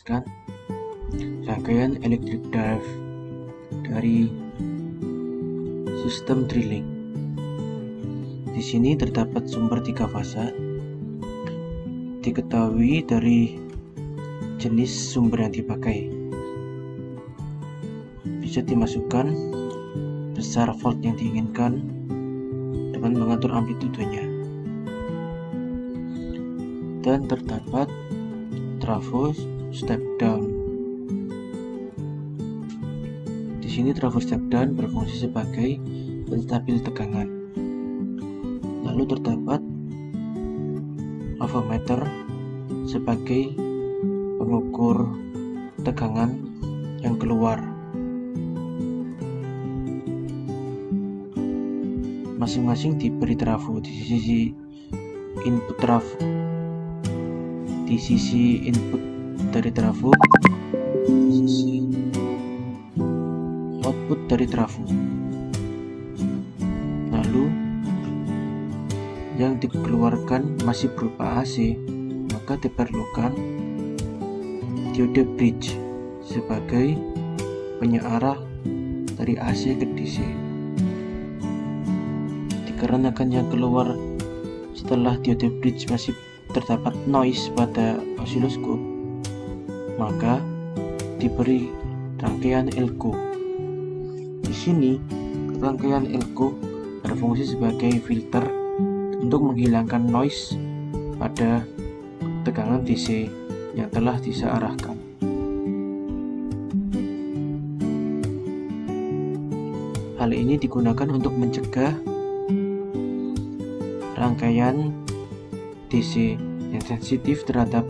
menjelaskan rangkaian electric drive dari sistem drilling. Di sini terdapat sumber 3 fasa. Diketahui dari jenis sumber yang dipakai. Bisa dimasukkan besar volt yang diinginkan dengan mengatur amplitudenya. Dan terdapat trafo step down. Di sini trafo step down berfungsi sebagai penstabil tegangan. Lalu terdapat avometer sebagai pengukur tegangan yang keluar. Masing-masing diberi trafo di sisi input dari trafo, di sisi output dari trafo. Lalu yang dikeluarkan masih berupa AC, maka diperlukan diode bridge sebagai penyearah dari AC ke DC. Dikarenakan yang keluar setelah diode bridge masih terdapat noise pada osiloskop, maka diberi rangkaian elko. Di sini rangkaian elko berfungsi sebagai filter untuk menghilangkan noise pada tegangan DC yang telah disearahkan. Hal ini digunakan untuk mencegah rangkaian DC yang sensitif terhadap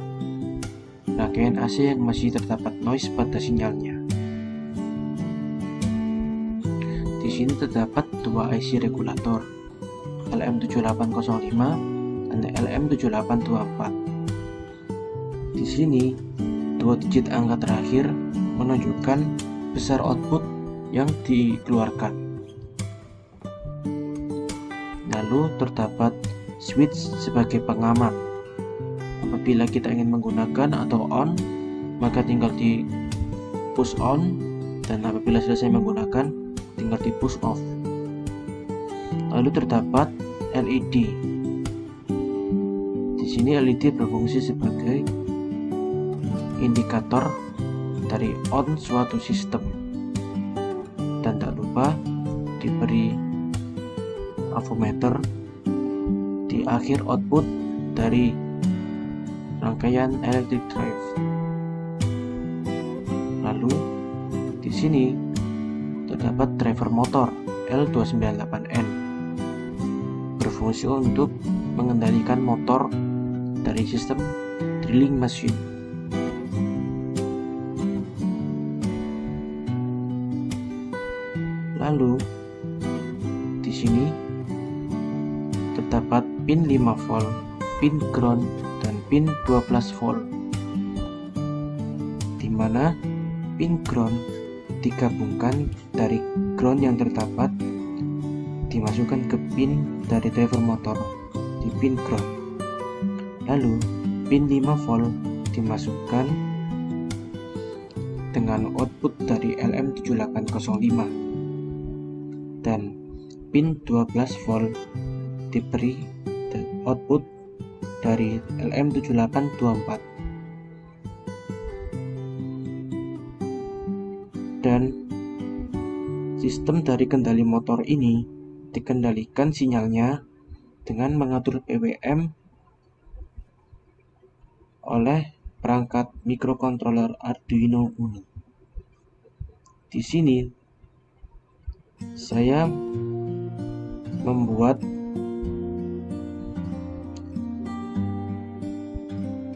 rangkaian AC yang masih terdapat noise pada sinyalnya. Di sini terdapat 2 IC regulator, LM7805 dan LM7824. Di sini 2 digit angka terakhir menunjukkan besar output yang dikeluarkan. Lalu terdapat switch sebagai pengaman. Apabila kita ingin menggunakan atau on, maka tinggal di push on, dan apabila selesai menggunakan tinggal di push off. Lalu terdapat LED. Di sini LED berfungsi sebagai indikator dari on suatu sistem. Dan tak lupa diberi avometer di akhir output dari rangkaian electric drive. Lalu di sini terdapat driver motor L298N, berfungsi untuk mengendalikan motor dari sistem drilling machine. Lalu di sini terdapat pin 5 volt, pin ground, dan pin 12 volt, di mana pin ground digabungkan dari ground yang terdapat dimasukkan ke pin dari driver motor di pin ground. Lalu pin 5 volt dimasukkan dengan output dari LM7805, dan pin 12 volt diberi output dari LM7824. Dan sistem dari kendali motor ini dikendalikan sinyalnya dengan mengatur PWM oleh perangkat microcontroller Arduino Uno. Di sini saya membuat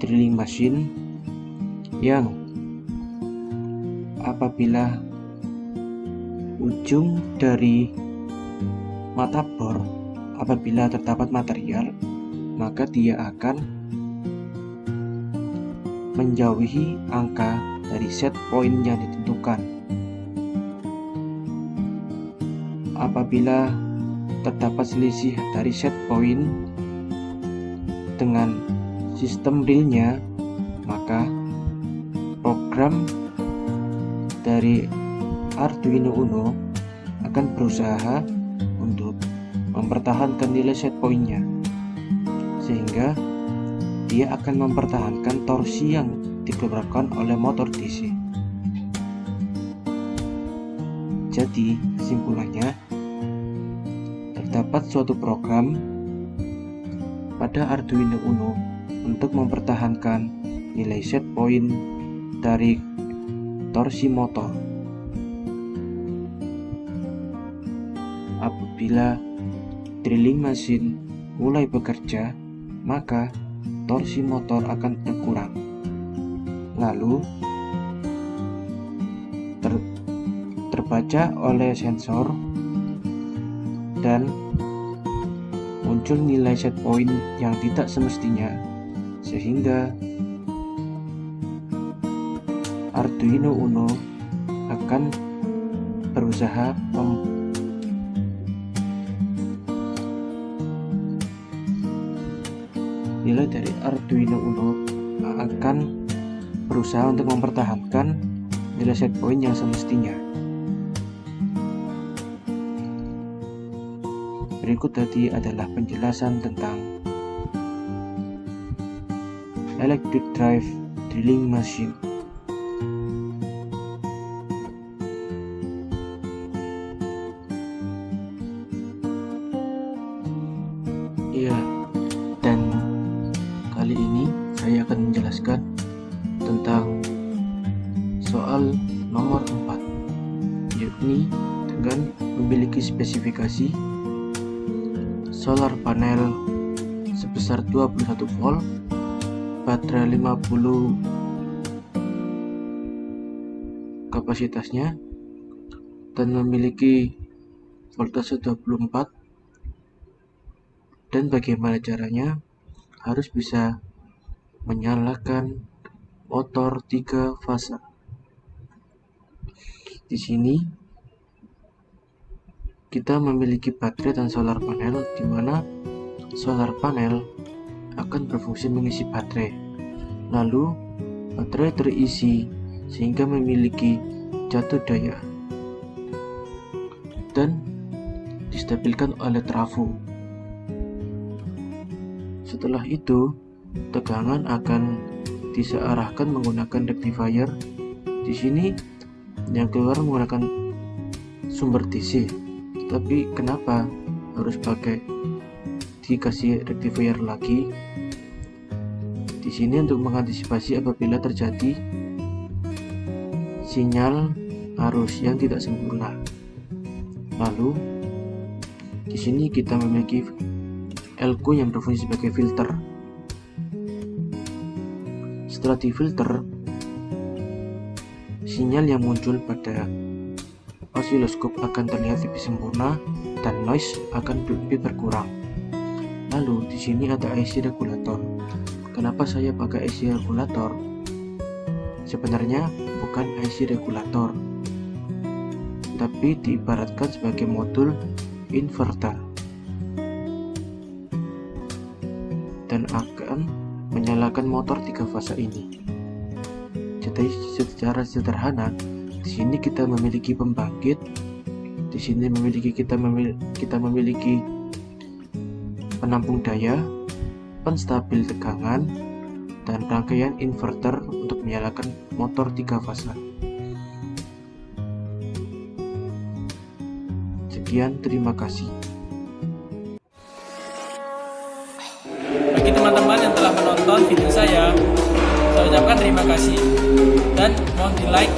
drilling machine yang apabila ujung dari mata bor apabila terdapat material, maka dia akan menjauhi angka dari set point yang ditentukan. Apabila terdapat selisih dari set point dengan sistem realnya, maka program dari Arduino Uno akan berusaha untuk mempertahankan nilai set point-nya, sehingga dia akan mempertahankan torsi yang dikeluarkan oleh motor DC. Jadi, kesimpulannya, terdapat suatu program pada Arduino Uno untuk mempertahankan nilai set point dari torsi motor. Apabila drilling mesin mulai bekerja, maka torsi motor akan berkurang. Lalu terbaca oleh sensor dan muncul nilai set point yang tidak semestinya, sehingga Arduino Uno akan berusaha nilai dari Arduino Uno akan berusaha untuk mempertahankan nilai set point yang semestinya. Berikut tadi adalah penjelasan tentang electric drive drilling machine. Iya, dan kali ini saya akan menjelaskan tentang soal nomor 4, yakni dengan memiliki spesifikasi solar panel sebesar 21 volt, baterai 50 kapasitasnya, dan memiliki voltase 24, dan bagaimana caranya harus bisa menyalakan motor 3 fase. Di sini kita memiliki baterai dan solar panel, di mana solar panel akan berfungsi mengisi baterai. Lalu baterai terisi sehingga memiliki jatuh daya dan distabilkan oleh trafo. Setelah itu, tegangan akan disearahkan menggunakan rectifier. Di sini yang keluar menggunakan sumber DC. Tapi kenapa harus dikasih rectifier lagi? Di sini untuk mengantisipasi apabila terjadi sinyal arus yang tidak sempurna. Lalu di sini kita memiliki elko yang berfungsi sebagai filter. Setelah difilter, sinyal yang muncul pada osiloskop akan terlihat lebih sempurna dan noise akan lebih berkurang. Lalu di sini ada IC regulator. Kenapa saya pakai IC regulator? Sebenarnya bukan IC regulator, tapi diibaratkan sebagai modul inverter dan akan menyalakan motor 3 fase ini. Jadi secara sederhana, di sini kita memiliki pembangkit, di sini kita memiliki penampung daya, penstabil tegangan, dan rangkaian inverter untuk menyalakan motor 3 fase. Sekian, terima kasih. Bagi teman-teman yang telah menonton video saya ucapkan terima kasih dan mohon di like